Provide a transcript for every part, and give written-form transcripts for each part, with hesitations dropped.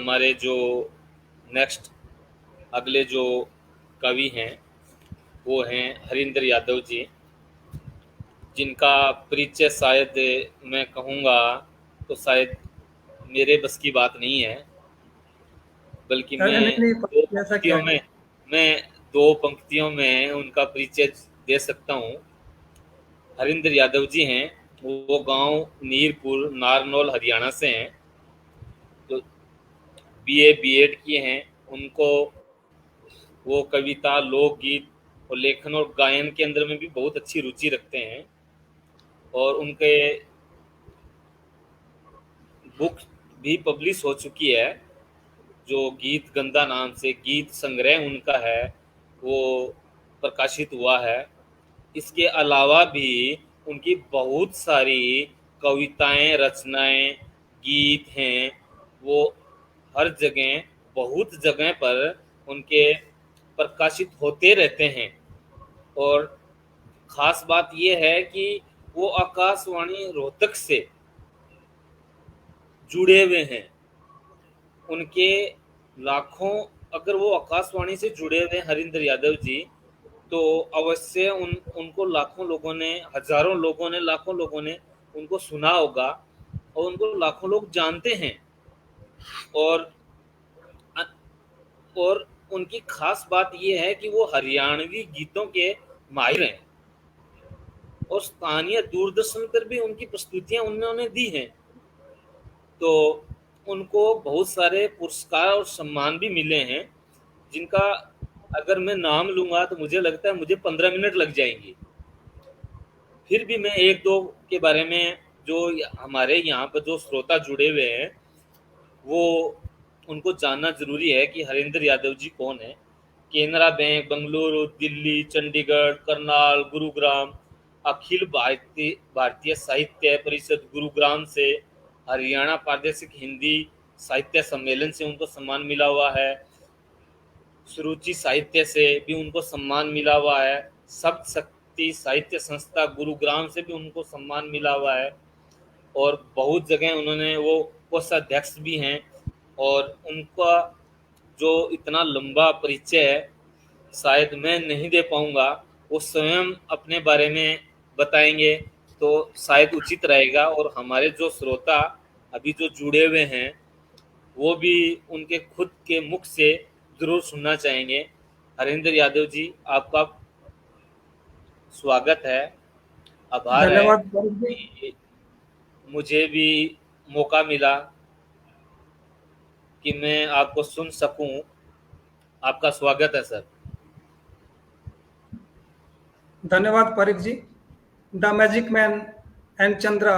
हमारे जो नेक्स्ट अगले जो कवि हैं वो हैं हरिंदर यादव जी, जिनका परिचय शायद मैं कहूँगा तो शायद मेरे बस की बात नहीं है, बल्कि अरे नहीं नहीं, ऐसा क्या है। मैं दो पंक्तियों में उनका परिचय दे सकता हूँ। हरिंदर यादव जी हैं, वो गांव नीरपुर नारनौल हरियाणा से हैं, जो बीए बीएड किए हैं। उनको वो कविता, लोकगीत और लेखन और गायन के अंदर में भी बहुत अच्छी रुचि रखते हैं, और उनके बुक भी पब्लिश हो चुकी है। जो गीत गंधा नाम से गीत संग्रह उनका है, वो प्रकाशित हुआ है। इसके अलावा भी उनकी बहुत सारी कविताएं, रचनाएं, गीत हैं, वो हर जगह, बहुत जगह पर उनके प्रकाशित होते रहते हैं। और ख़ास बात ये है कि वो आकाशवाणी रोहतक से जुड़े हुए हैं। उनके लाखों, अगर वो आकाशवाणी से जुड़े हुए हैं हरिंदर यादव जी, तो अवश्य उनको लाखों लोगों ने, हजारों लोगों ने, लाखों लोगों ने उनको सुना होगा, और उनको लाखों लोग जानते हैं। और और उनकी खास बात ये है कि वो हरियाणवी गीतों के माहिर हैं, और स्थानीय दूरदर्शन पर भी उनकी प्रस्तुतियां उन्होंने दी हैं। तो उनको बहुत सारे पुरस्कार और सम्मान भी मिले हैं, जिनका अगर मैं नाम लूँगा तो मुझे लगता है मुझे 15 मिनट लग जाएंगे। फिर भी मैं एक दो के बारे में, जो हमारे यहाँ पर जो श्रोता जुड़े हुए हैं, वो उनको जानना ज़रूरी है कि हरिंदर यादव जी कौन है। केनरा बैंक, बेंगलुरु, दिल्ली, चंडीगढ़, करनाल, गुरुग्राम, अखिल भारतीय भारतीय साहित्य परिषद गुरुग्राम से, हरियाणा प्रादेशिक हिंदी साहित्य सम्मेलन से उनको सम्मान मिला हुआ है। सुरुचि साहित्य से भी उनको सम्मान मिला हुआ है। सप्त शक्ति साहित्य संस्था गुरुग्राम से भी उनको सम्मान मिला हुआ है। और बहुत जगह उन्होंने, वो कोषाध्यक्ष भी हैं। और उनका जो इतना लंबा परिचय है, शायद मैं नहीं दे पाऊँगा। वो स्वयं अपने बारे में बताएंगे तो शायद उचित रहेगा, और हमारे जो श्रोता अभी जो जुड़े हुए हैं, वो भी उनके खुद के मुख से ज़रूर सुनना चाहेंगे। हरिंदर यादव जी, आपका स्वागत है। आभार है धन्यवाद फारूक जी। कि मुझे भी मौका मिला कि मैं आपको सुन सकूं। आपका स्वागत है सर। धन्यवाद Farooq ji. The magic man and Chandra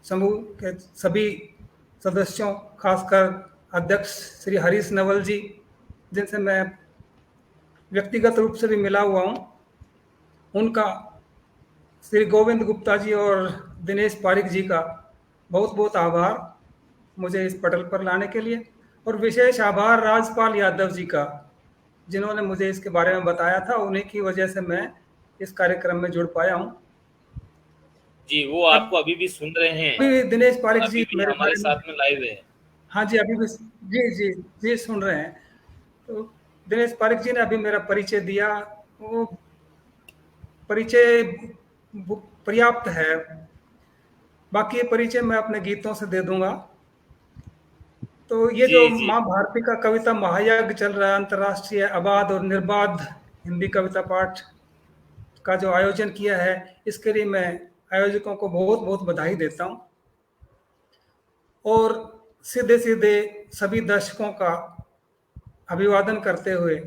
समूह के सभी सदस्यों, खासकर अध्यक्ष श्री हरीश नवल जी, जिनसे मैं व्यक्तिगत रूप से भी मिला हुआ हूँ, उनका, श्री गोविंद गुप्ता जी और दिनेश पारिक जी का बहुत बहुत आभार मुझे इस पटल पर लाने के लिए। और विशेष आभार राजपाल यादव जी का, जिन्होंने मुझे इसके बारे में बताया था। उन्हीं की वजह से मैं इस कार्यक्रम में जुड़ पाया हूँ। जी, वो अब आपको अभी भी सुन रहे हैं, अभी दिनेश पारिक अभी जी भी मेरे हमारे बारे में, साथ में लाइव है। हाँ जी, अभी भी, जी जी जी सुन रहे हैं। तो दिनेश पारिक जी ने अभी मेरा परिचय दिया, वो परिचय पर्याप्त है। बाकी ये परिचय मैं अपने गीतों से दे दूंगा। तो ये जी जो जी माँ भारती का कविता महायज्ञ चल रहा है, अंतर्राष्ट्रीय अबाध और निर्बाध हिंदी कविता पाठ का जो आयोजन किया है, इसके लिए मैं आयोजकों को बहुत बहुत बधाई देता हूँ। और सीधे सीधे सभी दर्शकों का अभिवादन करते हुए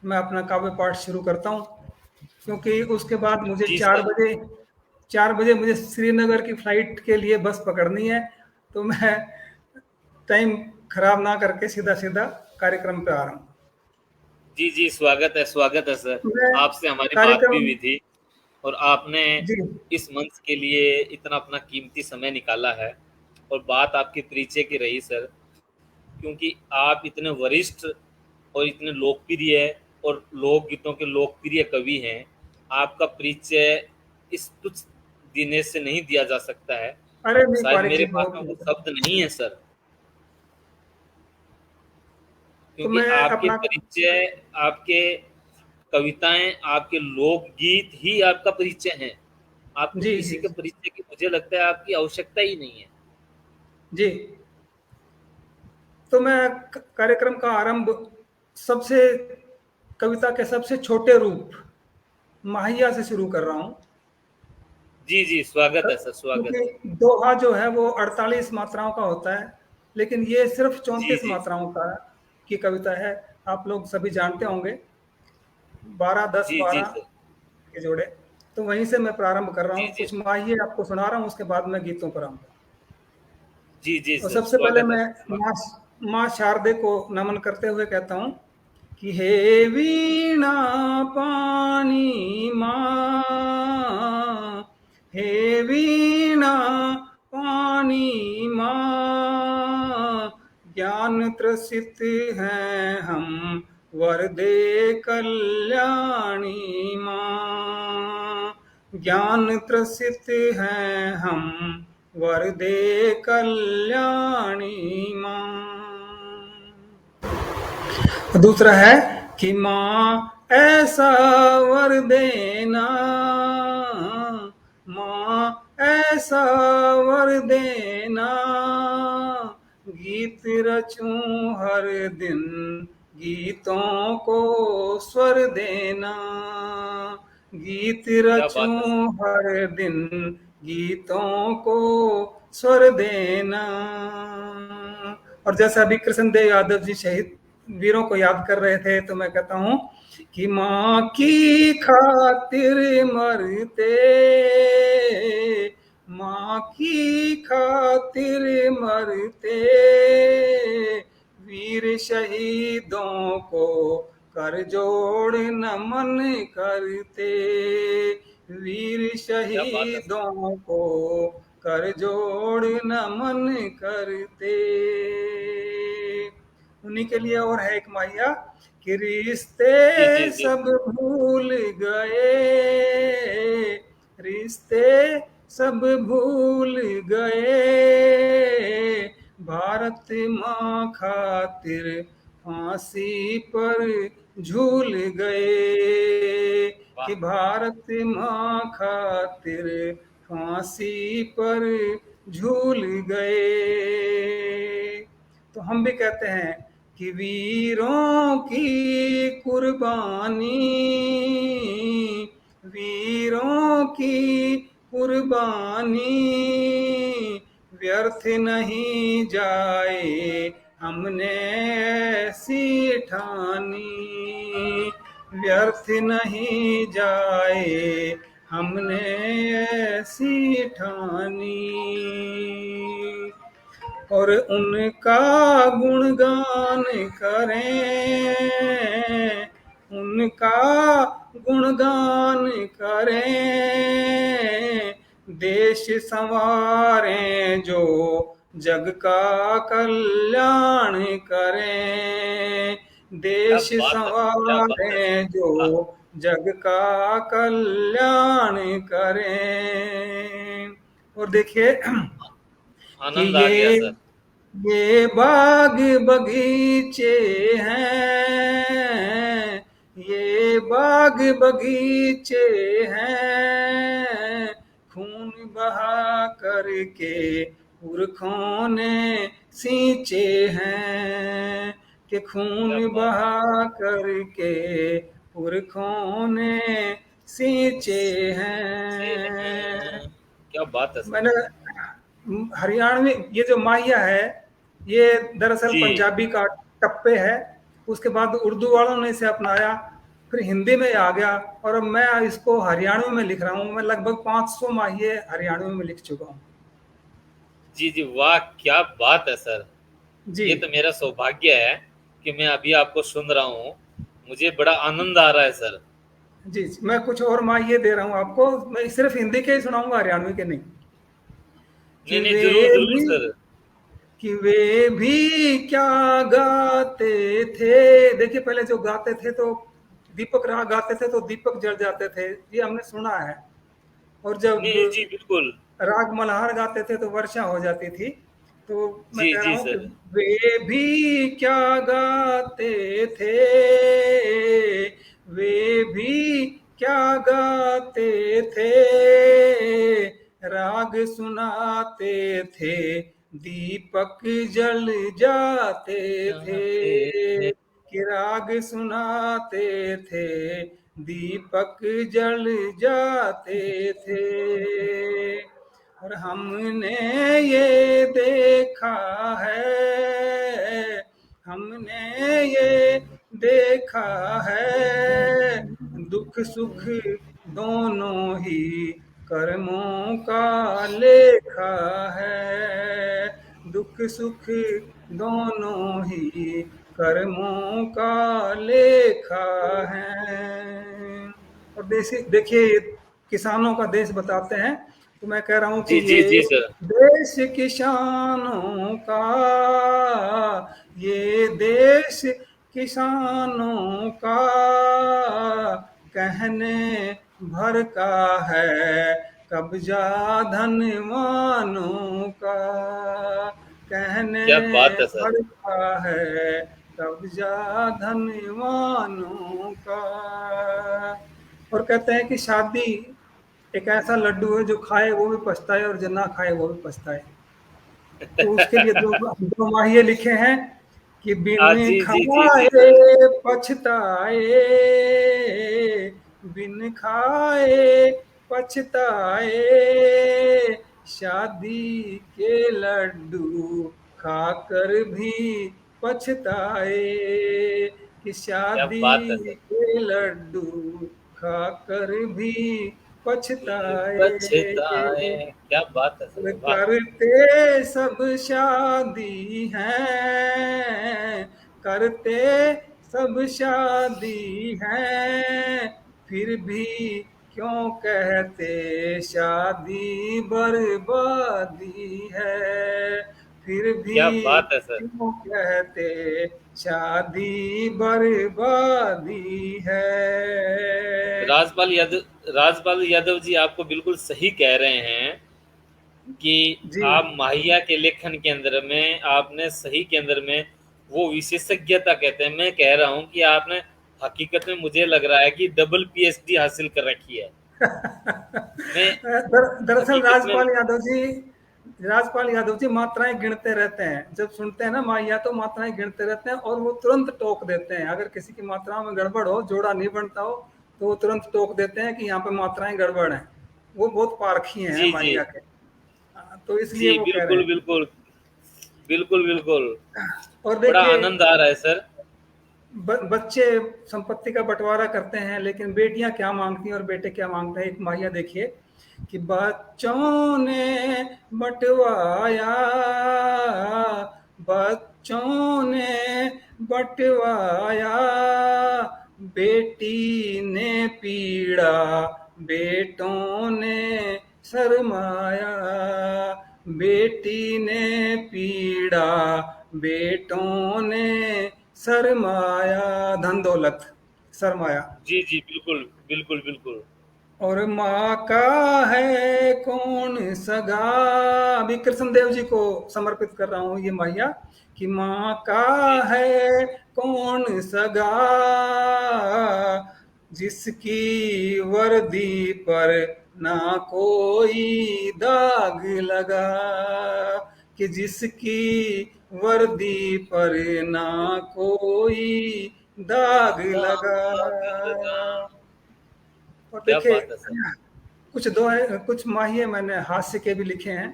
मैं अपना काव्य पाठ शुरू करता हूँ, क्योंकि उसके बाद मुझे जी 4 सर। बजे 4 बजे मुझे श्रीनगर की फ्लाइट के लिए बस पकड़नी है। तो मैं टाइम खराब ना करके सीधा सीधा कार्यक्रम पे आ रहा हूँ। जी जी, स्वागत है सर। मैं आपसे हमारी बात भी कार्यक्रम, हुई थी, और आपने जी, इस मंच के लिए इतना अपना कीमती समय निकाला है। और बात आपके परिचय की रही सर, क्योंकि आप इतने वरिष्ठ और इतने लोकप्रिय और लोकगीतों के लोकप्रिय कवि हैं। आपका परिचय इस तुच्छ दिने से नहीं दिया जा सकता है। अरे नहीं शायद पारिक मेरे जी, पास बहुत में वो बहुत शब्द नहीं है सर। तो क्योंकि मैं आपके अपना परिचय, आपके कविताएं, आपके लोकगीत ही आपका परिचय हैं। आपको जी किसी जी के जी परिचय की, मुझे लगता है, आपकी आवश्यकता ही नहीं है। जी। तो मैं कार्यक्रम का आरंभ सबसे कविता के सबसे छोटे रूप माहिया से शुरू कर रहा हूँ। जी जी, स्वागत है सर, स्वागत है। क्योंकि दोहा जो है वो 48 मात्राओं का होता है, लेकिन ये सिर्फ जी 34 जी मात्राओं का की कविता है। आप लोग सभी जानते होंगे, 12 10 जी जी 12 सर। के जोड़े। तो वहीं से मैं प्रारंभ कर रहा जी हूँ, जी कुछ माहिए आपको सुना रहा हूँ, उसके बाद मैं गीतों पर आऊँगा। जी जी और सर, सबसे पहले स्वागत है मैं सर, स्वागत। माँ शारदे को नमन करते हुए कहता हूँ कि हे वीणा पानी माँ, हे वीणा पानी माँ, ज्ञान त्रसित हैं हम, वर दे कल्याणी माँ, ज्ञान त्रसित हैं हम, वर दे कल्याणी माँ। दूसरा है कि माँ ऐसा वर देना, माँ ऐसा वर देना, गीत रचूं हर दिन, गीतों को स्वर देना, गीत क्या बात है रचूं सर। हर दिन, गीतों को स्वर देना। और जैसा अभी कृष्णदेव यादव जी शहीद वीरों को याद कर रहे थे, तो मैं कहता हूँ कि माँ जी जी की सर। खातिर मरते, माँ की खातिर मरते, वीर शहीदों को कर जोड़ नमन करते, वीर क्या बात है सर। शहीदों को कर जोड़ नमन करते। उन्हीं के लिए और है एक माहिया कि जी जी रिश्ते जी सब भूल गए, रिश्ते सब भूल गए, भारत माँ खातिर फांसी पर झूल गए, कि वाह। भारत माँ खातिर फांसी पर झूल गए। तो हम भी कहते हैं कि वीरों की कुर्बानी, वीरों की कुर्बानी व्यर्थ नहीं जाए, हमने ऐसी ठानी, व्यर्थ नहीं जाए, हमने ऐसी ठानी। और उनका गुणगान करें, उनका गुणगान करें, देश संवारें जो जग का कल्याण करें, क्या देश बात है सर, क्या बात है संवारें सर। जो वाह। जग का कल्याण करें। और देखिए कि आनंद आ गया सर। ये बाग बगीचे हैं, ये बाग बगीचे हैं, खून बहा करके पुरखों ने सींचे हैं, कि क्या खून बात है सर। बहा करके पुरखों ने सींचे से हैं। हैं। क्या बात है सर। मैंने हरियाणवी ये जो माहिया है, ये दरअसल जी पंजाबी का टप्पे है। उसके बाद उर्दू वालों ने इसे अपनाया, फिर हिंदी में आ गया, और अब मैं इसको हरियाणवी में लिख रहा हूँ। मैं लगभग 500 माहिए हरियाणवी में लिख चुका हूँ। जी जी, वाह क्या बात है सर। जी ये तो मेरा सौभाग्य है कि मैं अभी आपको सुन रहा हूँ। मुझे बड़ा आनंद आ रहा है सर। जी जी, मैं कुछ और माहिए दे रहा हूँ आपको। मैं सिर्फ हिंदी के ही सुनाऊंगा, हरियाणवी के नहीं। कि नहीं नहीं, वे जरूर जरूर भी सर। कि वे भी क्या गाते थे। देखिए, पहले जो गाते थे तो दीपक राग गाते थे तो दीपक जल जाते थे, ये हमने सुना है। और जब नहीं जी, बिल्कुल। राग मल्हार गाते थे तो वर्षा हो जाती थी। तो मैं जी कह रहा जी हूँ कि सर। वे भी क्या गाते थे, वे भी क्या गाते थे, राग सुनाते थे, दीपक जल जाते जाते थे, थे। कि राग सुनाते थे, दीपक जल जाते थे। और हमने ये देखा है, हमने ये देखा है, दुख सुख दोनों ही कर्मों का लेखा है, दुख सुख दोनों ही कर्मों का लेखा है। और देखिए किसानों का देश बताते हैं, तो मैं कह रहा हूं कि जी जी ये जी सर। देश किसानों का, ये देश किसानों का, कहने भर का है कब्जा धनवानों का, कहने क्या बात है सर। भर का है कब्जा धनवानों का। और कहते हैं कि शादी एक ऐसा लड्डू है जो खाए वो भी पछताए और जो ना खाए वो भी पछताए। तो उसके लिए दो माहिए लिखे हैं कि हाँ बिन जी जी जी खाए जी सर। पछताए, बिन खाए पछताए, शादी के लड्डू खाकर भी पछताए, कि क्या बात है शादी सर। के लड्डू खाकर भी पछताए। पछताए। क्या बात है सर, वाह। करते सब शादी हैं, करते सब शादी हैं, फिर भी क्यों कहते शादी बर्बादी है, फिर भी क्या बात है सर। क्यों कहते शादी बर्बादी है। राजपाल यादव जी आपको बिल्कुल सही कह रहे हैं कि जी आप माहिया के लेखन के अंदर में आपने सही के अंदर में वो विशेषज्ञता कहते हैं, मैं कह रहा हूं कि आपने हकीकत में मुझे लग रहा है कि डबल पीएचडी हासिल कर रखी है। मैं दरअसल हकीकत में। राजपाल यादव जी मात्राएं गिनते रहते हैं, जब सुनते हैं ना माहिया तो मात्राएं गिनते रहते हैं और वो तुरंत टोक देते हैं, अगर किसी की मात्राओं में गड़बड़ हो, जोड़ा नहीं बनता हो, तो वो तुरंत टोक देते हैं कि यहाँ पे मात्राएं गड़बड़ हैं। वो बहुत पारखी हैं जी जी माहिया के। तो इसलिए जी वो कह रहे बिल्कुल हैं। बिल्कुल। बिल्कुल बिल्कुल। और बड़ा देखिए आनंद आ रहा है सर। बच्चे संपत्ति का बंटवारा करते हैं, लेकिन बेटियां क्या मांगती हैं और बेटे क्या मांगते हैं। एक माहिया देखिए कि बच्चों ने बंटवाया, बच्चों ने बंटवाया, बेटी ने पीड़ा, बेटों ने शरमाया, बेटी ने पीड़ा, बेटों ने सरमाया, धन दौलत सरमाया। जी जी बिल्कुल बिल्कुल बिल्कुल। और माँ का है कौन सगा, अभी कृष्णदेव जी को समर्पित कर रहा हूँ ये माहिया, कि माँ का जी जी है कौन सगा, जिसकी वर्दी पर ना कोई दाग लगा, कि जिसकी वर्दी पर ना कोई दाग लगा। दाग लगा। और क्या देखिए बात है सर। कुछ माहिए मैंने हास्य के भी लिखे हैं,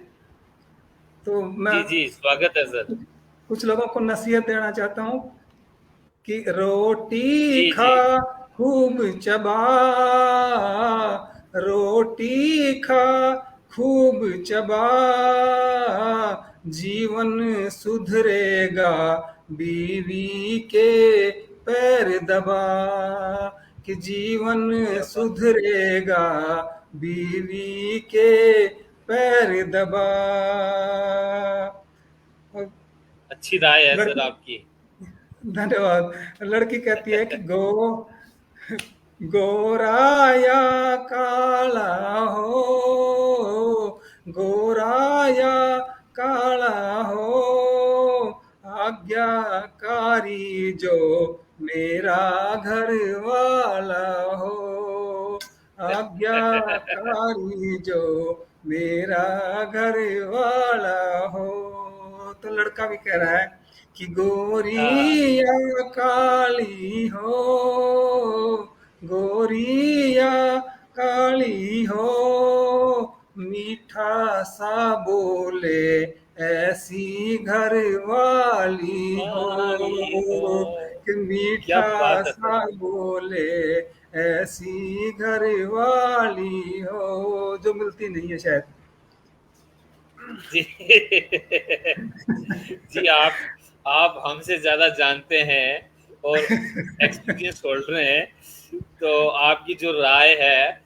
तो मैं जी जी स्वागत है सर। कुछ लोगों को नसीहत देना चाहता हूँ कि रोटी जी खा जी खूब चबा, रोटी खा खूब चबा, जीवन सुधरेगा बीवी के पैर दबा, कि जीवन सुधरेगा बीवी के पैर दबा। और अच्छी राय है सर लड़की, आपकी। धन्यवाद। लड़की कहती है कि गोरा या काला हो, गोरा या काला हो, आज्ञाकारी जो मेरा घर वाला हो, आज्ञाकारी जो मेरा घर वाला हो। तो लड़का भी कह रहा है कि हाँ, गोरिया काली हो, गोरिया काली हो, मीठा सा बोले ऐसी घर वाली हो, वाली हो। कि क्या मीठा बात है सर। सा बोले ऐसी घर वाली हो, जो मिलती नहीं है शायद। जी जी, आप हमसे ज्यादा जानते हैं और एक्सपीरियंस होल्डर हैं, तो आपकी जो राय है,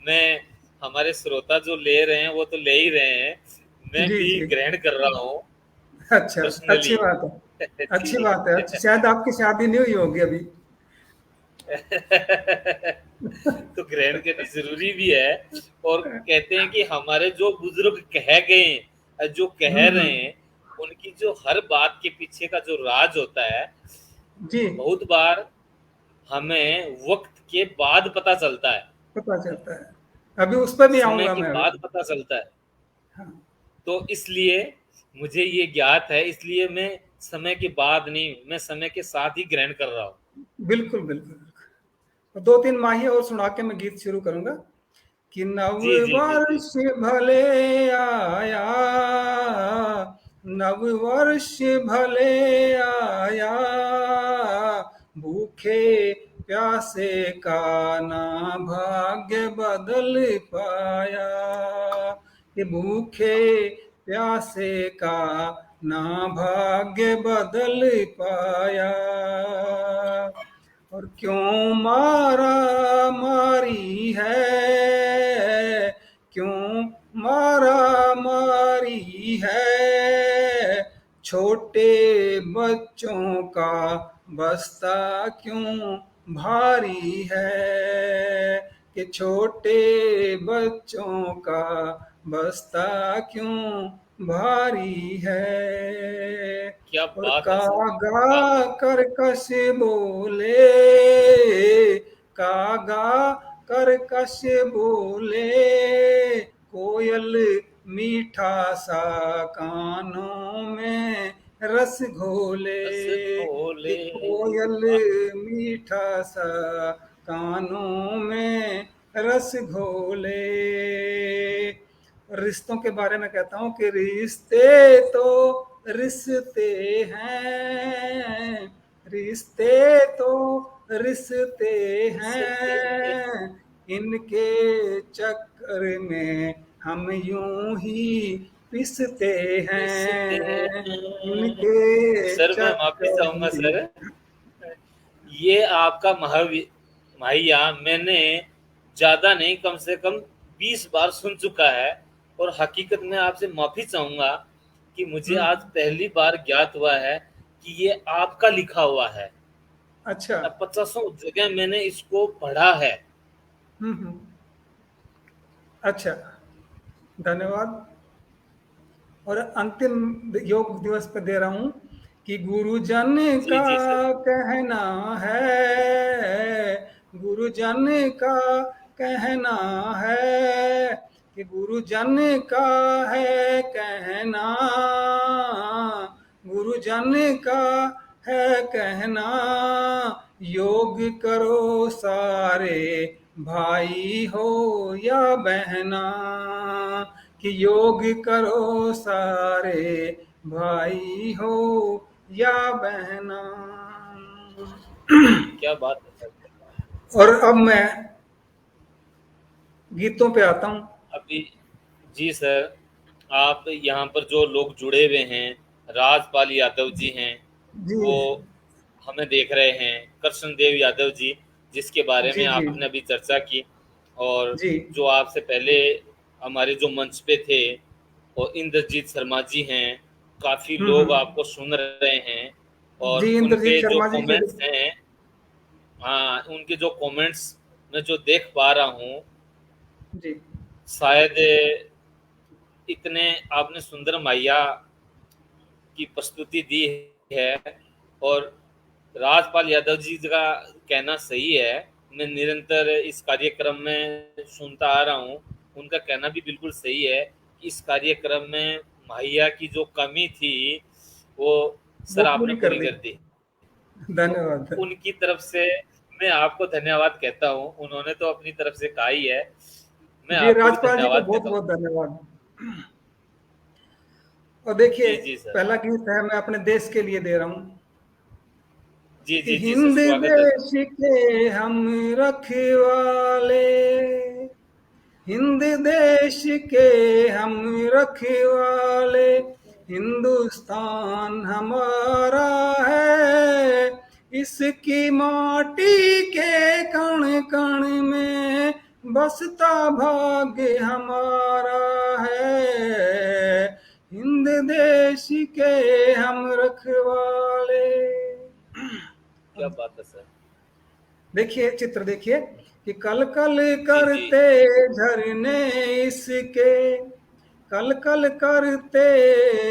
मैं हमारे श्रोता जो ले रहे हैं वो तो ले ही रहे हैं, मैं जी भी जी। ग्रहण कर रहा हूँ अच्छा, अच्छी पर्सनली। बात है। अच्छी जी बात है। अच्छा, शायद आपकी शादी नहीं हुई होगी अभी। तो ग्रहण करनी जरूरी भी है। और कहते हैं कि हमारे जो बुजुर्ग कह गए हैं, जो कह रहे हम्म। हैं, उनकी जो हर बात के पीछे का जो राज होता है, जी। बहुत बार हमें वक्त के बाद पता चलता है, पता चलता है। अभी उस पर भी समय आऊंगा के मैं बाद अभी। पता चलता है। हाँ। तो इसलिए मुझे ये ज्ञात है, इसलिए मैं समय के बाद नहीं, मैं समय के साथ ही ग्रहण कर रहा हूँ। बिल्कुल बिल्कुल बिल्कुल। दो तीन माही और सुना के मैं गीत शुरू करूंगा कि नव जी जी जी जी। वर्ष भले आया, नव वर्ष भले आया, भूखे प्यासे का ना भाग्य बदल पाया, कि भूखे प्यासे का ना भाग्य बदल पाया। और क्यों मारा मारी है, क्यों मारा मारी है, छोटे बच्चों का बस्ता क्यों भारी है, कि छोटे बच्चों का बस्ता क्यों भारी है। क्या और बात है सर। वाह। कागा करकश बोले, कागा करकश बोले, कोयल मीठा सा कानों में रस घोले, बस कि भोले। कोयल वाह। मीठा सा कानों में रस घोले। रिश्तों के बारे में कहता हूँ कि रिश्ते तो रिश्ते हैं, रिश्ते तो रिश्ते हैं, इनके चक्कर में हम यूं ही पिसते पिसते हैं, हैं। इनके सर मैं माफी चक्कर चाहूंगा में। सर, ये आपका माहिया मैंने ज्यादा नहीं, कम से कम 20 बार सुन चुका है। और हकीकत में आपसे माफी चाहूंगा कि मुझे आज हम्म। पहली बार ज्ञात हुआ है कि ये आपका लिखा हुआ है। अच्छा। 50 जगह मैंने इसको पढ़ा है। हम्म। अच्छा, धन्यवाद। और अंतिम योग दिवस पे दे रहा हूं कि गुरुजन जी का जी सर। कहना है, गुरुजन का कहना है, कि गुरुजन का है कहना, गुरुजन का है कहना, योग करो सारे भाई हो या बहना, कि योग करो सारे भाई हो या बहना। क्या बात है सर। और अब मैं गीतों पे आता हूँ। अभी जी सर, आप यहाँ पर जो लोग जुड़े हुए हैं, राजपाल यादव जी हैं, जी वो हमें देख रहे हैं, कृष्णदेव यादव जी जिसके बारे में जी जी आपने अभी चर्चा की, और जी। जो आपसे पहले हमारे जो मंच पे थे, और इंद्रजीत शर्मा जी हैं, काफ़ी लोग हम्म। आपको सुन रहे हैं। और जी, इंद्रजीत उनके जो शर्मा जी के। कमेंट्स हैं, हाँ, उनके जो कमेंट्स मैं जो देख पा रहा हूँ, जी। शायद इतने आपने सुंदर माहिया की प्रस्तुति दी है, और राजपाल यादव जी का कहना सही है। मैं निरंतर इस कार्यक्रम में सुनता आ रहा हूँ, उनका कहना भी बिल्कुल सही है कि इस कार्यक्रम में माहिया की जो कमी थी वो वो सर आपने पूरी कर पूरी दी। कर दी। तो धन्यवाद। उनकी तरफ से मैं आपको धन्यवाद कहता हूँ। उन्होंने तो अपनी तरफ से कहा ही है, मैं जी, आपको भी राजपाल जी को धन्यवाद बहुत कहता हूँ। बहुत धन्यवाद। और देखिए, जी जी सर। पहला गीत है मैं अपने देश के लिए दे रहा हूँ जी कि जी जी सर, हिंद स्वागत है सर। देश के हम रखवाले, हिंद देश के हम रखवाले, हिंदुस्तान हमारा है, इसकी माटी के कण कण में बसता भाग्य हमारा है, हिंद देश के हम रखवाले। क्या बात है सर। देखिए चित्र, देखिए कि कल कल जी जी। करते झरने इसके, कल कल करते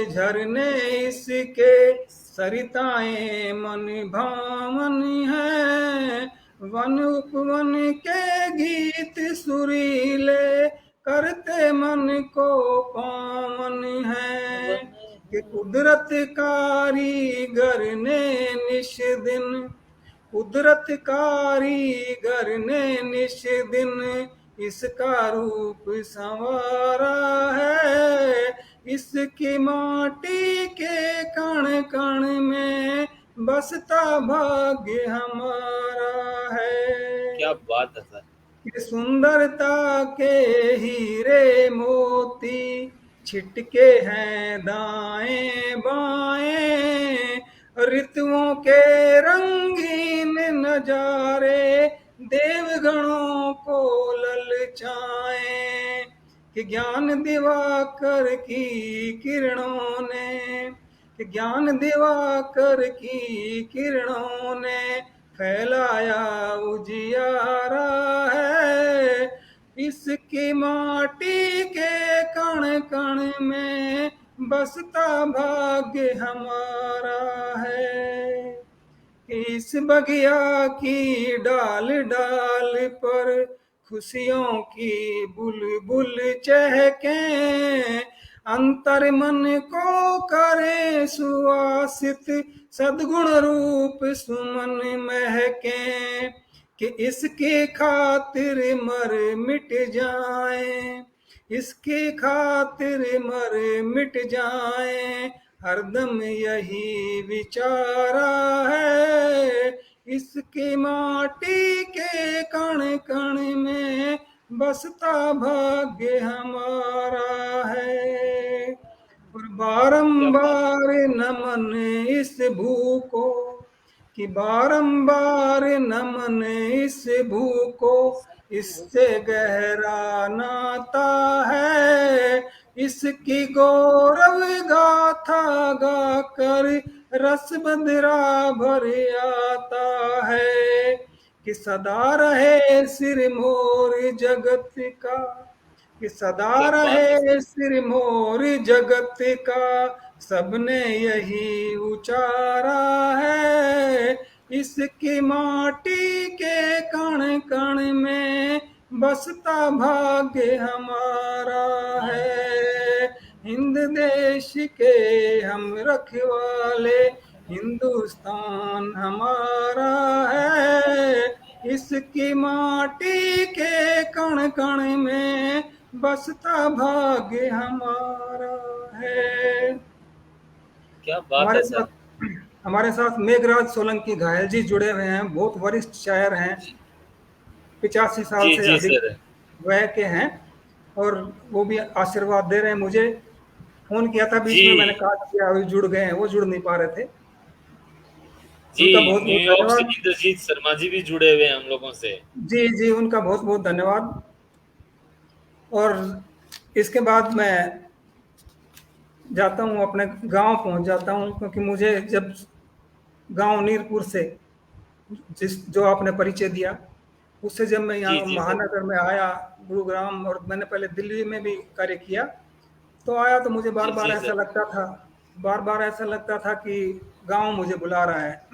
झरने इसके, सरिताएं मन भावन है, वन उपवन के गीत सुरीले, करते मन को पावन है, कि कुदरत कारीगर ने निश दिन, कुदरत कारीगर ने निश दिन इसका रूप संवारा है, इसकी माटी के कण कण में बसता भाग्य हमारा है, क्या बात है सर। कि सुंदरता के हीरे मोती छिटके हैं दाएं बाएं, ऋतुओं के रंगीन नजारे देवगणों को ललचाए, कि ज्ञान दिवाकर की किरणों ने, कि ज्ञान दिवाकर की किरणों ने फैलाया उजियारा है, इसकी माटी के कण कण में बसता भाग्य हमारा है, इस बगिया की डाल डाल पर खुशियों की बुलबुल चहके, अंतर मन को करे सुवासित, सद्गुण रूप सुमन महके, कि इसकी खातिर मर मिट जाए, इसकी खातिर मर मिट जाए, हरदम यही विचारा है, इसकी माटी के कण कण में बसता भाग्य हमारा है, और क्या बात है। बारंबार नमन इस भू को, कि बारंबार नमन इस भू को, इससे गहरा नाता है, इसकी गौरव गाथा गाकर रस बदरा भर आता है, कि सदा रहे सिर मोर जगत का, कि सदा क्या बात है सर। रहे सिर मोर जगत का, सबने यही उचारा है, इसकी माटी के कण कण में बसता भाग्य हमारा है, हिंद देश के हम रखवाले, हिंदुस्तान हमारा है, इसकी माटी के कण कण में बसता भाग्य हमारा है। क्या बात हमारे है सर। साथ हमारे साथ मेघराज सोलंकी घायल जी जुड़े हुए हैं, बहुत वरिष्ठ शायर हैं, 85 साल जी से जी अधिक सर। वय के हैं, और वो भी आशीर्वाद दे रहे हैं मुझे। फोन किया था बीच में, मैंने जी कहा कि अभी जुड़ गए हैं, वो जुड़ नहीं पा रहे थे। जी, उनका बहुत बहुत न्यूयॉर्क से धन्यवाद। इंद्रजीत शर्मा जी भी जुड़े हुए हैं हम लोगों से। जी जी, उनका बहुत बहुत धन्यवाद। और इसके बाद मैं जाता हूँ, अपने गांव पहुंच जाता हूँ, क्योंकि मुझे जब गांव नीरपुर से जो आपने परिचय दिया, उससे जब मैं जी यहाँ जी सर। महानगर में आया, गुरुग्राम, और मैंने पहले दिल्ली में भी कार्य किया, तो आया तो मुझे बार जी बार जी ऐसा सर। लगता था, बार बार ऐसा लगता था कि गांव मुझे बुला रहा है।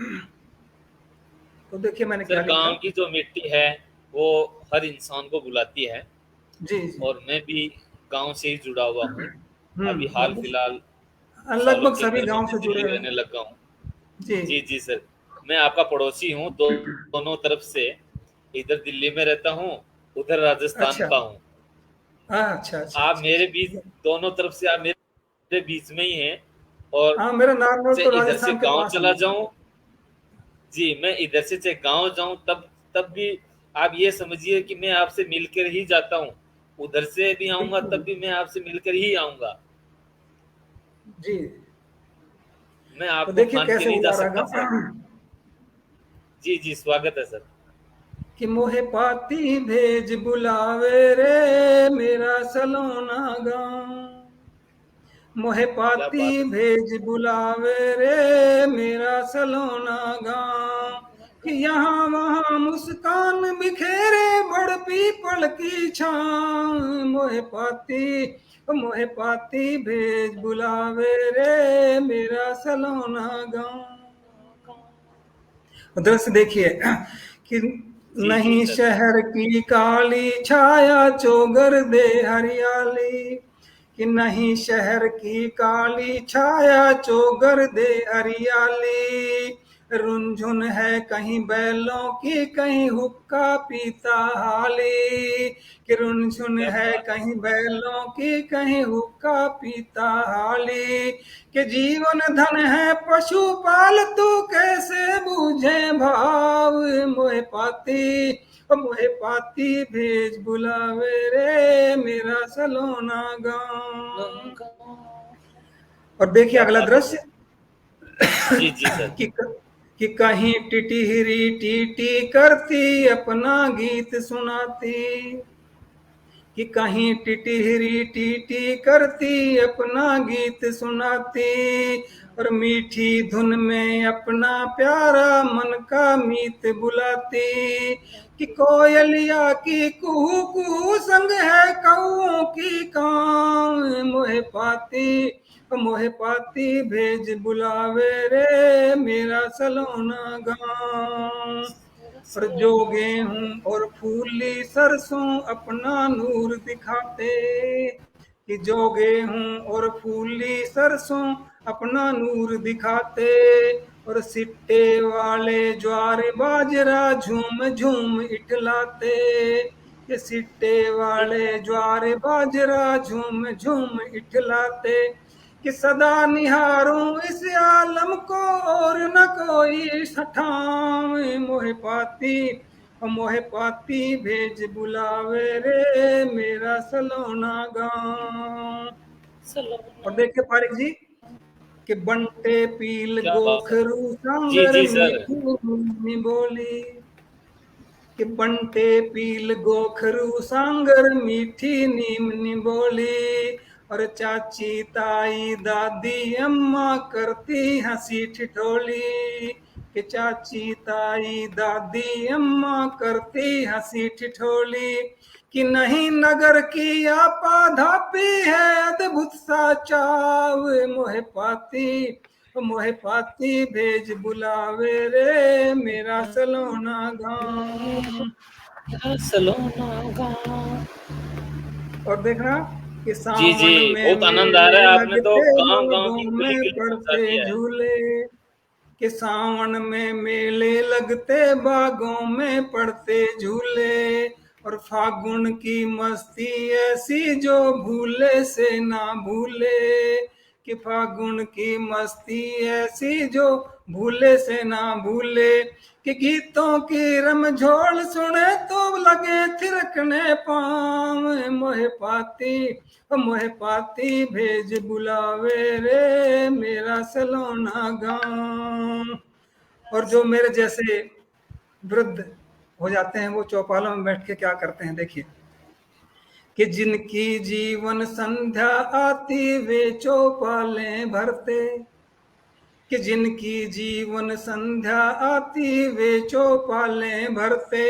तो देखिए मैंने सर क्या लिखा। गांव की जो मिट्टी है वो हर इंसान को बुलाती है, जी जी। और मैं भी गांव से ही जुड़ा हुआ हूँ। अभी हाल लगभग फिलहाल सालों लगभग के सभी अंदर मैं गांव से जुड़े दिल्ली हैं। रहने लगा हूँ। जी। जी जी सर। मैं आपका पड़ोसी हूँ, दोनों तरफ से। इधर दिल्ली में रहता हूँ, उधर राजस्थान अच्छा। का हूँ। अच्छा अच्छा आप अच्छा मेरे बीच, अच्छा। दोनों तरफ से आप मेरे बीच में ही हैं। और हाँ, मेरा नारनौल चाहे तो इधर से राजस्थान के गांव पास ही चला है। जाऊं, जी मैं इधर से चाहे गांव जाऊं, तब तब भी आप ये समझिए कि मैं आपसे मिलकर ही जाता हूँ। उधर से भी आऊंगा तब बिल्कुल। भी मैं आपसे मिलकर ही आऊंगा। जी। मैं तो आपको देखिए मान के कैसे नहीं जा बुला सकता रहेगा। सर। जी जी स्वागत है सर। कि मोहे पाती भेज बुलावे रे मेरा सलोना गाँव, मोहे क्या पाती बात है सर। भेज बुलावे रे मेरा सलोना गाँव, कि यहाँ वहाँ मुस्कान बिखेरे बड़ पीपल की छाँव, मोहे पाती भेज बुलावे रे मेरा सलोना गाँव। दृश्य देखिए कि जी जी नहीं सर। शहर की काली छाया चौगर दे हरियाली, कि नहीं शहर की काली छाया चौगर दे हरियाली, रुंझुन है कहीं बैलों की कहीं हुक्का पीता हाली, कि रुंझुन क्या है बात है कहीं सर। बैलों की कहीं हुक्का पीता हाली, कि जीवन धन है पशु पालतू कैसे बूझे भाव, मोहे पाती भेज बुलावे रे मेरा सलोना गाँव। और देखिए क्या अगला बात है दृश्य सर। जी जी सर। कि कि कहीं टिटिहरी टीटी करती अपना गीत सुनाती, कि कहीं टिटिहरी टीटी करती अपना गीत सुनाती, और मीठी धुन में अपना प्यारा मन का मीत बुलाती, कि कोयलिया की कुहू कुहू संग है कौओं की कान, मोहे पाती भेज बुलावे रे मेरा सलोना गाँव, और जो गेहूं और फूली सरसों अपना नूर दिखाते, कि जो गेहूं और फूली सरसों अपना नूर दिखाते, और सिट्टे वाले ज्वार बाजरा झूम झूम इठलाते, कि सिट्टे वाले ज्वार बाजरा झूम झूम इठलाते, कि सदा निहारूं इस आलम को और न कोई सठाम, मोहे पाती भेज बुलावे रे मेरा सलोना गाँव। और देखिए पारिक जी कि बंटे पील क्या बात है। गोखरू जी सांगर जी सर। मीठी मीठी बोली, कि बंटे पील गोखरू सांगर मीठी नीमनी बोली, और चाची ताई दादी अम्मा करती हंसी ठिठोली, कि चाची ताई दादी अम्मा करती हंसी ठिठोली, कि नहीं नगर की आपा धापी है अद्भुत सा चाव, मोहे पाती भेज बुलावे रे मेरा सलोना गाँव। सलोना गाँव। और देखना कि जी जी, सावन में बहुत आनंद आ रहा मेले है। आपने तो लगते गांव गांव बागों की गली में गली पहुंचा पड़ते दिया है। झूले, कि सावन में मेले लगते बागों में पड़ते झूले, और फागुन की मस्ती ऐसी जो भूले से ना भूले, कि फागुन की मस्ती ऐसी जो भूले से ना भूले, कि गीतों की रमझोल सुने तो लगे थिरकने पाँव, मोहे पाती भेज बुलावे रे मेरा सलोना गाँव। और जो मेरे जैसे वृद्ध हो जाते हैं वो चौपालों में बैठ के क्या करते हैं देखिए, कि जिनकी जीवन संध्या आती वे चौपालें भरते, कि जिनकी जीवन संध्या आती वे चौपालें भरते,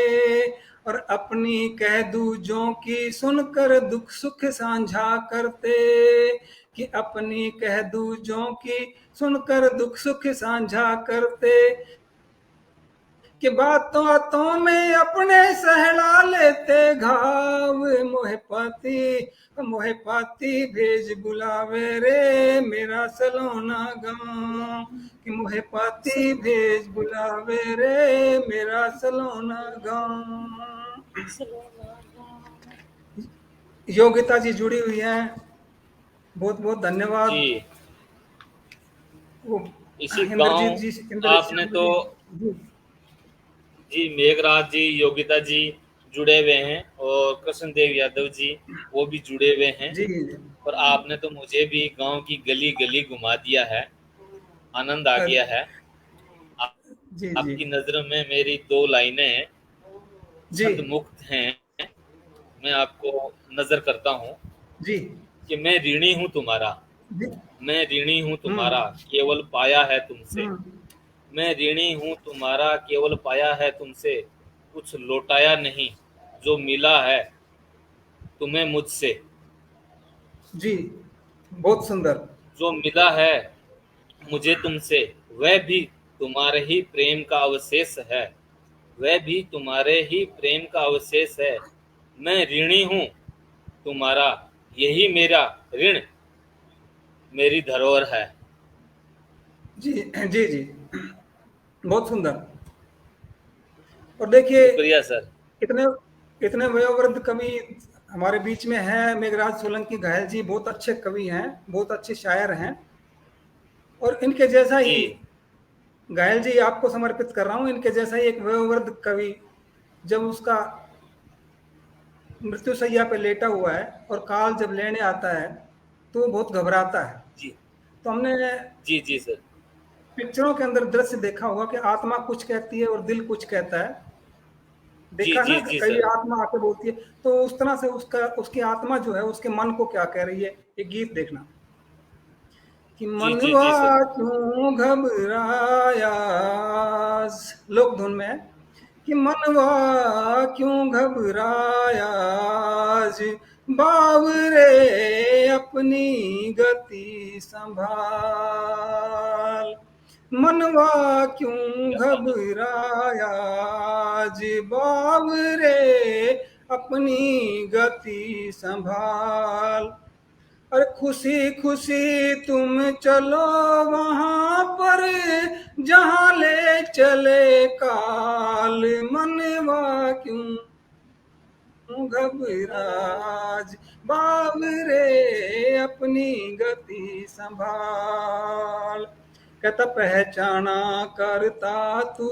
और अपनी कह दूजों की सुनकर दुख सुख साझा करते, कि अपनी कह दूजों की सुनकर दुख सुख साझा करते, कि बातों बातों में अपने सहला लेते घाव। मोहे पाती भेज बुलावे रे मेरा सलोना गाँव, कि मोहे पाती भेज बुलावे रे मेरा सलोना गाँव। योगिता जी जुड़ी हुई हैं, बहुत बहुत धन्यवाद। जी, वो इसी इंद्रजीत गांव जी, इंद्र आपने श्याम तो, जी जी मेघराज जी, योगिता जी जुड़े हुए हैं, और कृष्णदेव यादव जी वो भी जुड़े हुए हैं। जी और आपने तो मुझे भी गांव की गली गली घुमा दिया है, आनंद आ गया है। आप, जी जी आपकी नज़र में मेरी दो लाइनें जी छंद मुक्त हैं, मैं आपको नज़र करता हूँ जी कि मैं ऋणी हूँ तुम्हारा, जी मैं ऋणी हूँ तुम्हारा, हम्म केवल पाया है तुमसे। हम्म मैं ऋणी हूँ तुम्हारा, केवल पाया है तुमसे, कुछ लौटाया नहीं, जो मिला है तुम्हें मुझसे। जी बहुत सुंदर। जो मिला है मुझे तुमसे, वह भी तुम्हारे ही प्रेम का अवशेष है, वह भी तुम्हारे ही प्रेम का अवशेष है। मैं ऋणी हूँ तुम्हारा, यही मेरा ऋण, मेरी धरोहर है। जी जी जी बहुत सुंदर। और देखिए, शुक्रिया सर। इतने इतने वयोवृद्ध कवि हमारे बीच में हैं। मेघराज सोलंकी घायल जी बहुत अच्छे कवि हैं, बहुत अच्छे शायर हैं। और इनके जैसा जी ही, घायल जी आपको समर्पित कर रहा हूँ, इनके जैसा ही एक वयोवृद्ध कवि जब उसका मृत्यु शैया पे लेटा हुआ है और काल जब लेने आता है तो वो बहुत घबराता है। जी तो हमने जी जी सर। पिक्चरों के अंदर दृश्य देखा होगा कि आत्मा कुछ कहती है और दिल कुछ कहता है। जी देखा ना, जी जी कई सर। आत्मा आके बोलती है। तो उस तरह से उसकी आत्मा जो है उसके मन को क्या कह रही है, ये गीत देखना। कि जी जी मनवा जी सर। क्यों घबराया, लोक धुन में है, कि मनवा क्यों घबराया, बावरे अपनी गति संभाल। मनवा क्यों क्या बात है। घबराया, बावरे अपनी गति संभाल। अरे खुशी खुशी तुम चलो वहां पर जहां ले चले काल। मनवा क्यों घबराज, बावरे अपनी गति संभाल। कहता पहचाना करता तू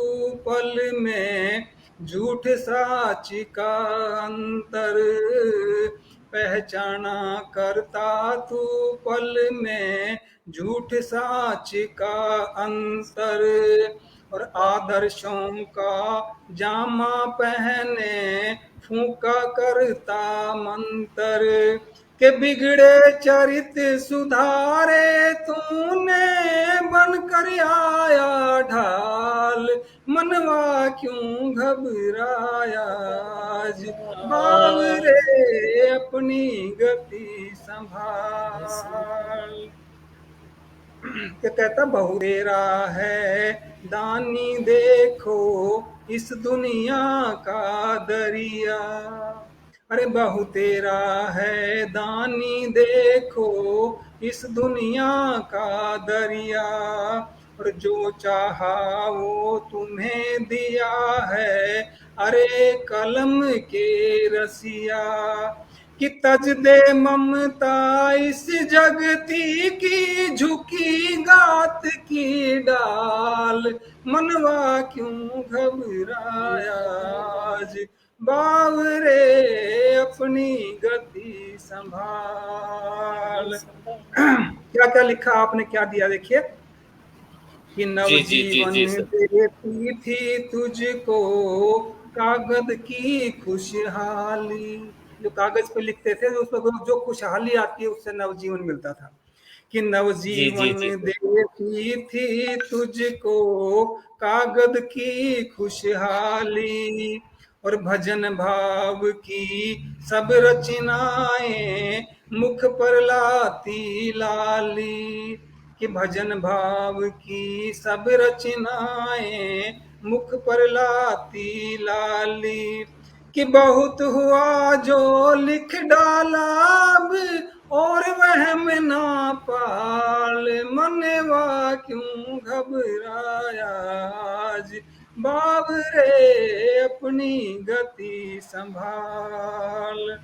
पल में झूठ साच का अंतर। पहचाना करता तू पल में झूठ साच का अंतर। और आदर्शों का जामा पहने फूका करता मंतर। के बिगड़े चरित सुधारे तूने बनकर आया ढाल। मनवा क्यों घबराया, बावरे अपनी गति संभाल। क्या कहता, बहु तेरा है दानी देखो इस दुनिया का दरिया। अरे बहु तेरा है दानी देखो इस दुनिया का दरिया। और जो चाहा वो तुम्हें दिया है, अरे कलम के रसिया। कि तज दे ममता इस जगती की झुकी गात की डाल। मनवा क्यों घबराया, बावरे अपनी गति संभाल। क्या क्या लिखा आपने, क्या दिया, देखिए। कि जी जी जी नवजीवन जी सर। देती थी तुझको कागज की खुशहाली। जो कागज पे लिखते थे तो उसमें जो खुशहाली आती है उससे नवजीवन मिलता था। कि जी जी नवजीवन जी सर। देती थी तुझको कागज की खुशहाली। और भजन भाव की सब रचनाएं मुख पर लाती लाली, कि भजन भाव की सब रचनाएं मुख पर लाती लाली, कि बहुत हुआ जो लिख डाला अब और वह में ना पाल, मनवा क्यों घबराया आज, बाबरे अपनी गति संभाल।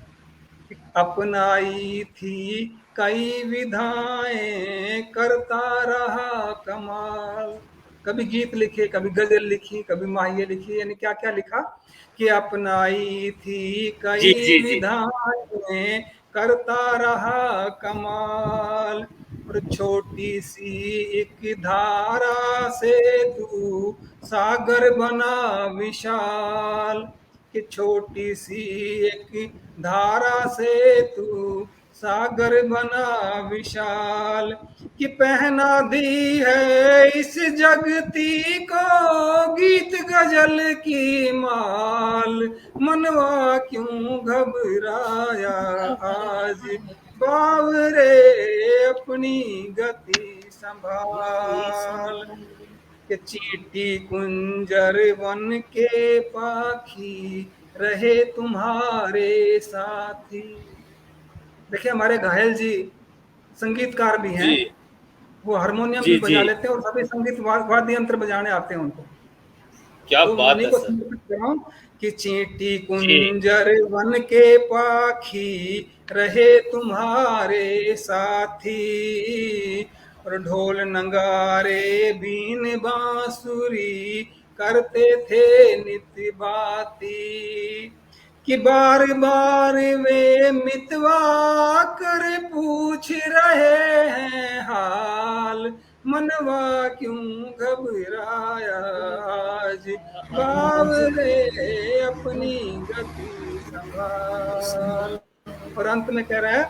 अपनाई थी कई विधाएं करता रहा कमाल। कभी गीत लिखे, कभी गजल लिखी, कभी माहिए लिखी, यानी क्या क्या लिखा कि अपनाई थी जी कई जी जी विधाएं करता रहा कमाल, और छोटी सी एक धारा से तू सागर बना विशाल, कि छोटी सी एक धारा से तू सागर बना विशाल, कि पहना दी है इस जगती को गीत गजल की माल, मनवा क्यों घबराया आज, बावरे अपनी गति संभाल, कि चींटी कुंजर वन के पाखी रहे तुम्हारे साथी। देखिए हमारे घायल जी संगीतकार भी हैं, जी वो हारमोनियम जी भी जी, बजा लेते हैं और सभी संगीत वाद्य यंत्र बजाने आते हैं उनको। क्या तो मैं बात उन्हीं है को सर। समर्पित कर रहा हूँ कि चींटी जी कुंजर वन के पाखी रहे तुम्हारे साथी, और ढोल नगारे बीन बांसुरी करते थे नित्य बाती, कि बार बार वे मितवा कर पूछ रहे हैं हाल, मनवा क्यों घबराया आज, बावरे अपनी गति संभाल। और अंत में कह रहा है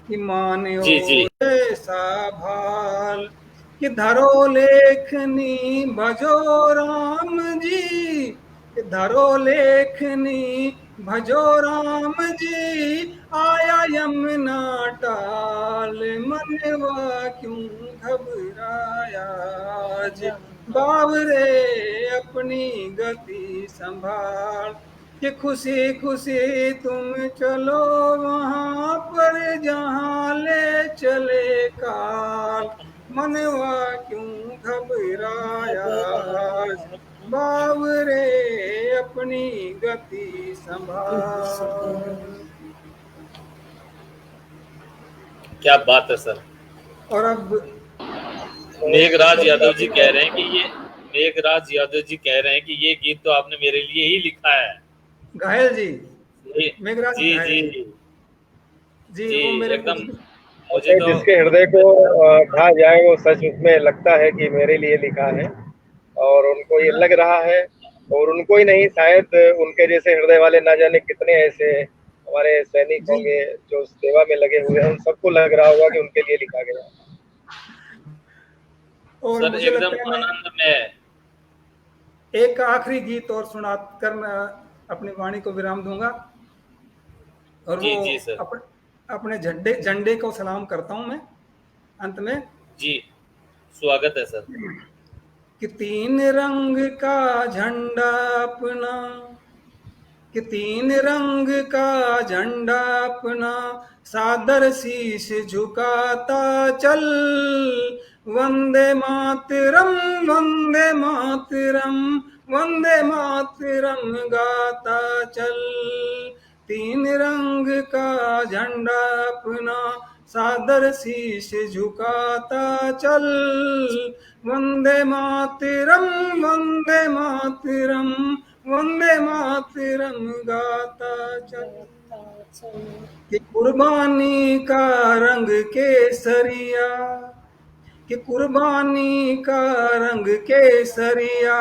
कि मान्यो जी जी ऐसा भाल, कि धरो लेखनी भजो राम जी, कि धरो लेखनी भजो राम जी, आया यमुना टाल, मनवा क्यों घबराया आज, बावरे अपनी गति संभाल, कि खुशी खुशी तुम चलो वहां पर जहां ले चले काल, मनवा क्यों घबराया आज, बावरे अपनी गति संभाल। क्या बात है सर। और अब मेघराज यादव जी कह रहे हैं कि ये मेघराज यादव जी कह रहे हैं कि ये गीत तो आपने मेरे लिए ही लिखा है। घायल जी, जी मेघराज जी घायल जी जी, जी जी वो मेरे एकदम। कुछ मुझे तो जिसके हृदय को भा जाए वो सच उसमें लगता है कि मेरे लिए लिखा है, और उनको ये लग रहा है, और उनको ही नहीं शायद उनके जैसे हृदय वाले ना जाने कितने ऐसे हमारे सैनिक जी। होंगे जो सेवा में लगे हुए हैं, उन सबको लग रहा होगा कि उनके लिए लिखा गया। और सर मुझे एकदम लगता है मैं आनंद में। एक आखिरी गीत और सुनाकर मैं अपनी वाणी को विराम दूंगा, और वो जी जी सर। अपने झंडे झंडे को सलाम करता हूं मैं अंत में, जी स्वागत है सर। कि तीन रंग का झंडा अपना, कि तीन रंग का झंडा अपना, सादर शीश झुकाता चल, वंदे मातरम वंदे मातरम वंदे मातरम गाता चल, तीन रंग का झंडा अपना, सादर शीश झुकाता चल, वंदे मातरम वंदे मातरम वंदे मातरम गाता चल, कि कुर्बानी का रंग केसरिया, कि कुर्बानी का रंग केसरिया,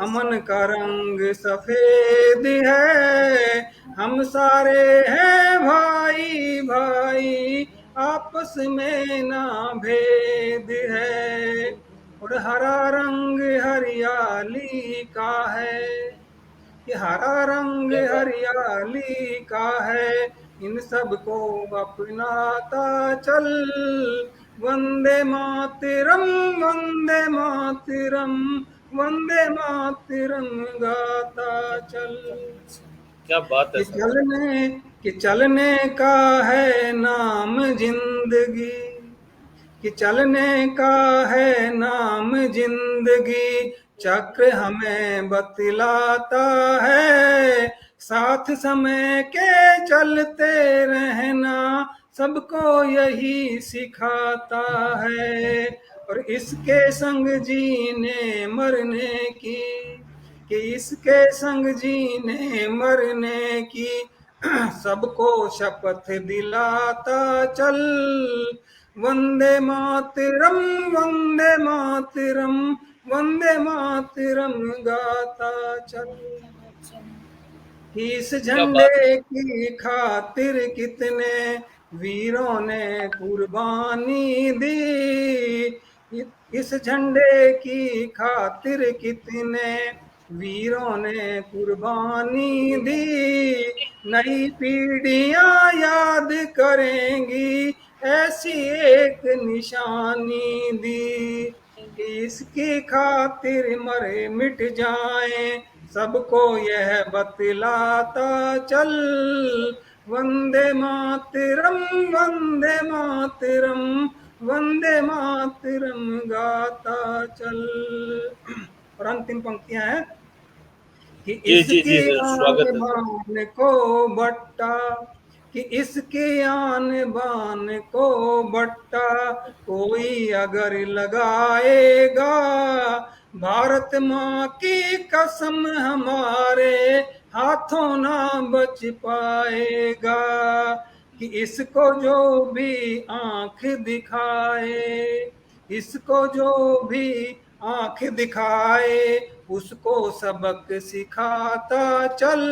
अमन का रंग सफेद है, हम सारे हैं भाई भाई, आपस में ना भेद है, और हरा रंग हरियाली का है, ये हरा रंग हरियाली का है, इन सबको अपनाता चल। वंदे मातरम, वंदे मातरम, वंदे मातरम गाता चल। क्या बात है कि सर। चलने कि चलने का है नाम जिंदगी, कि चलने का है नाम जिंदगी, चक्र हमें बतलाता है। साथ समय के चलते रहना सबको यही सिखाता है। और इसके संग जीने मरने की, कि इसके संग जीने मरने की सबको शपथ दिलाता चल। वंदे मातरम, वंदे मातरम, वंदे मातरम गाता चल। इस क्या बात है। झंडे की खातिर कितने वीरों ने कुर्बानी दी। इस झंडे की खातिर कितने वीरों ने कुर्बानी दी। नई पीढ़ियां याद करेंगी ऐसी एक निशानी दी। इसकी खातिर मरे मिट जाएं सबको यह बतलाता चल। वंदे मातरम, वंदे मातरम, वंदे मातरम गाता चल। और अंतिम पंक्तियां हैं कि जी जी इसकी जी सर, आन स्वागत है सर। बान को बट्टा, कि इसकी आन बान को बट्टा कोई अगर लगाएगा, भारत माँ की कसम हमारे हाथों ना बच पाएगा। कि इसको जो भी आंख दिखाए, इसको जो भी आंख दिखाए, उसको सबक सिखाता चल।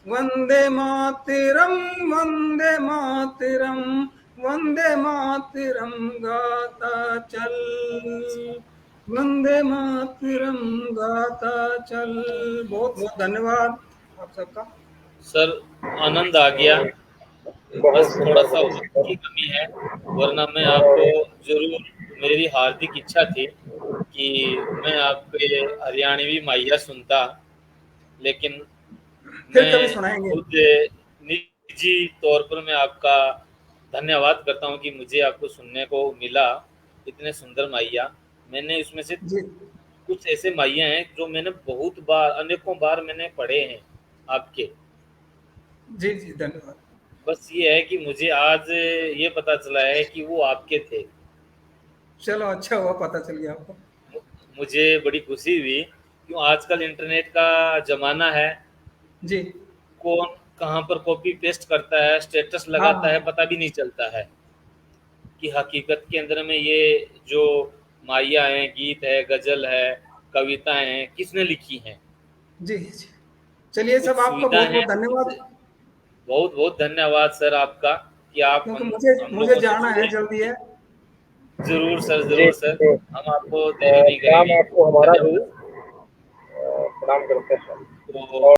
वंदे मातरम, वंदे मातरम, वंदे मातरम गाता चल। वंदे मातरम गाता चल। बहुत बहुत धन्यवाद आप सबका। सर आनंद आ गया। बहुत बस थोड़ा सुंदर, सा बहुत वक्त सुंदर। की कमी है, वरना मैं आपको और जरूर, मेरी हार्दिक इच्छा थी कि मैं आपके हरियाणवी माहिया सुनता, लेकिन फिर कभी मैं सुनाएंगे। खुद निजी तौर पर मैं आपका धन्यवाद करता हूँ कि मुझे आपको सुनने को मिला, इतने सुंदर माहिया। मैंने इसमें से जी कुछ ऐसे माहिया हैं जो मैंने बहुत बार, अनेकों बार मैंने पढ़े हैं आपके। जी जी धन्यवाद। बस ये है कि मुझे आज ये पता चला है कि वो आपके थे। चलो अच्छा हुआ पता चल गया आपको। मुझे बड़ी खुशी हुई, क्यों आजकल इंटरनेट का ज़माना है, जी कौन कहाँ पर कॉपी पेस्ट करता है, स्टेटस हाँ लगाता है, हाँ पता भी नहीं चलता है कि हकीकत के अंदर में ये जो माहिया हैं, गीत है, गज़ल है, कविताएँ हैं, किसने लिखी हैं। जी जी। चलिए कुछ सब आपका सुविधा बहुत है, बहुत कुछ। धन्यवाद। बहुत बहुत धन्यवाद सर आपका कि आप क्योंकि मुझे हम मुझे लोगों से जाना है जुड़े। जल्दी है। ज़रूर सर, जी, ज़रूर सर, तो हम आपको देरी नहीं प्रणाम करेंगे। आपको हमारा भी, धन्यवाद। प्रणाम करते हैं। तो और